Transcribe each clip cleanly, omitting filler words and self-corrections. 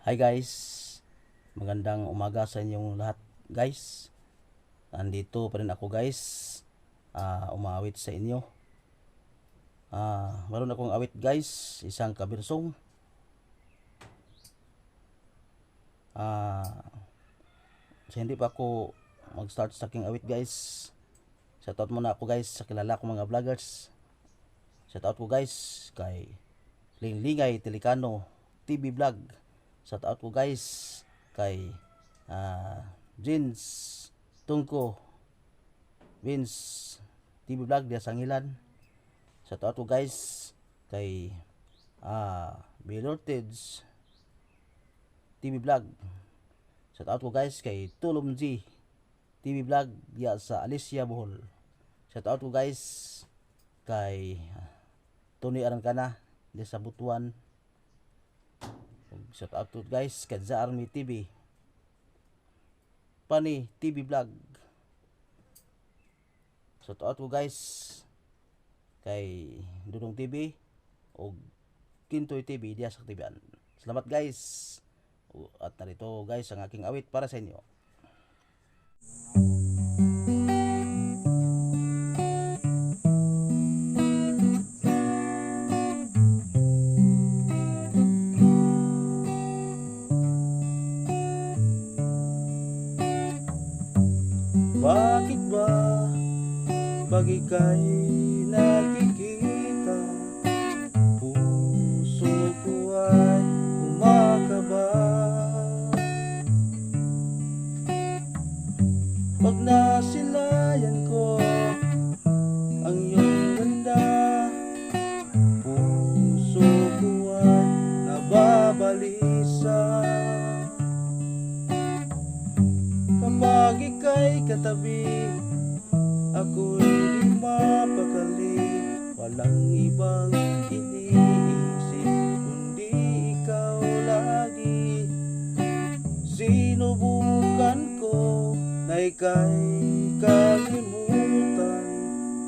Hi guys, magandang umaga sa inyong lahat guys. Nandito pa rin ako guys, umawit sa inyo. Meron akong awit guys, isang kabirsong. So hindi pa ako mag-start sa aking awit guys. Shoutout muna ako guys sa kilala kong mga vloggers. Shoutout ko guys kay Linglingay Telecano TV Vlog. Shoutout ko guys kay Jins Tungko Vince TV Vlog dia Sangilan. Shoutout ko guys kay Bilortids TV Vlog. Shoutout ko guys kay Tulom G TV Vlog dia sa Alicia Bohol. Shoutout ko guys kay Tony Arangkana dia sa Butuan. Shout out to guys kay Za Army TV, Pani TV Vlog. Shout out ko guys kay Dudong TV o Kintoy TV diya sa Aktiban. Salamat guys. At narito guys ang aking awit para sa inyo. Bakit ba pag ika'y nakikita, puso ko ay kumakaba? Pag nasilayan ko ang iyong ganda, puso ko ay nababalisa. Kapag ika'y katabi, ako'y di mapakali. Walang ibang iniisip kundi ikaw lagi. Sinubukan ko na ika'y kalimutan,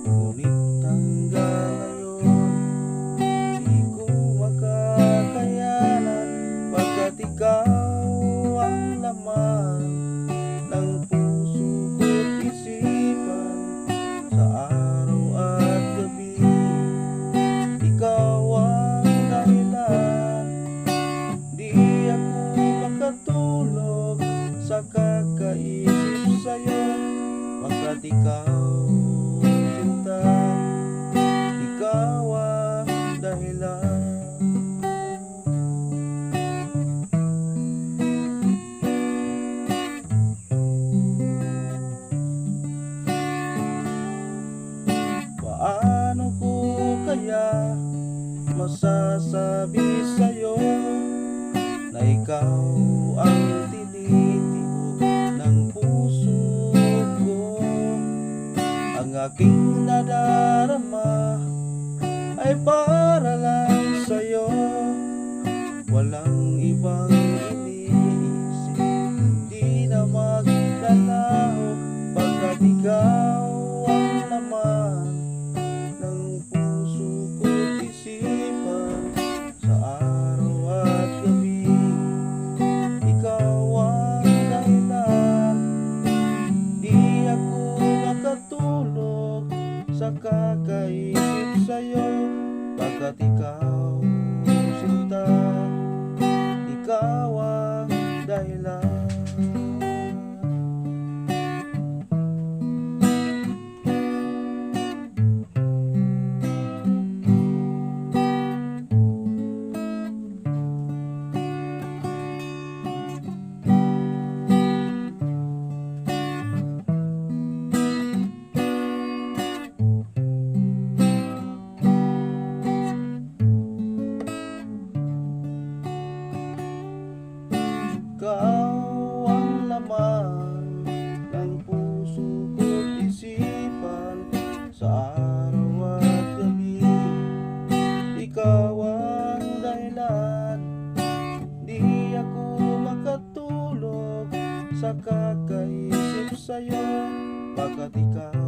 ngunit hanggang ngayon di ko makakayanan, pagkat ikaw ang laman ng puso ko't isipan sa araw at gabi. Ikaw ang dahilan, di ako makatulog sa kakaisip sa'yo, pagkat ikaw sinta, ikaw ang dahilan. Paano ko kaya masasabi sa'yo na ikaw ang tinitibok ng puso ko? Ang aking nadarama ay para lang sa'yo, walang ibang iniisip kundi na maglalaho, pagkat ikaw ang laman ng puso ko't isipan sa araw at gabi. Ikaw ang dahilan, di ako makatulog sa kakaisip sa'yo, pagkat ikaw sinta, ikaw ang dahilan. Ikaw ang laman ng puso ko't isipan sa araw at gabi. Ikaw ang dahilan, di ako makatulog sa kakaisip sa'yo, pagkat ikaw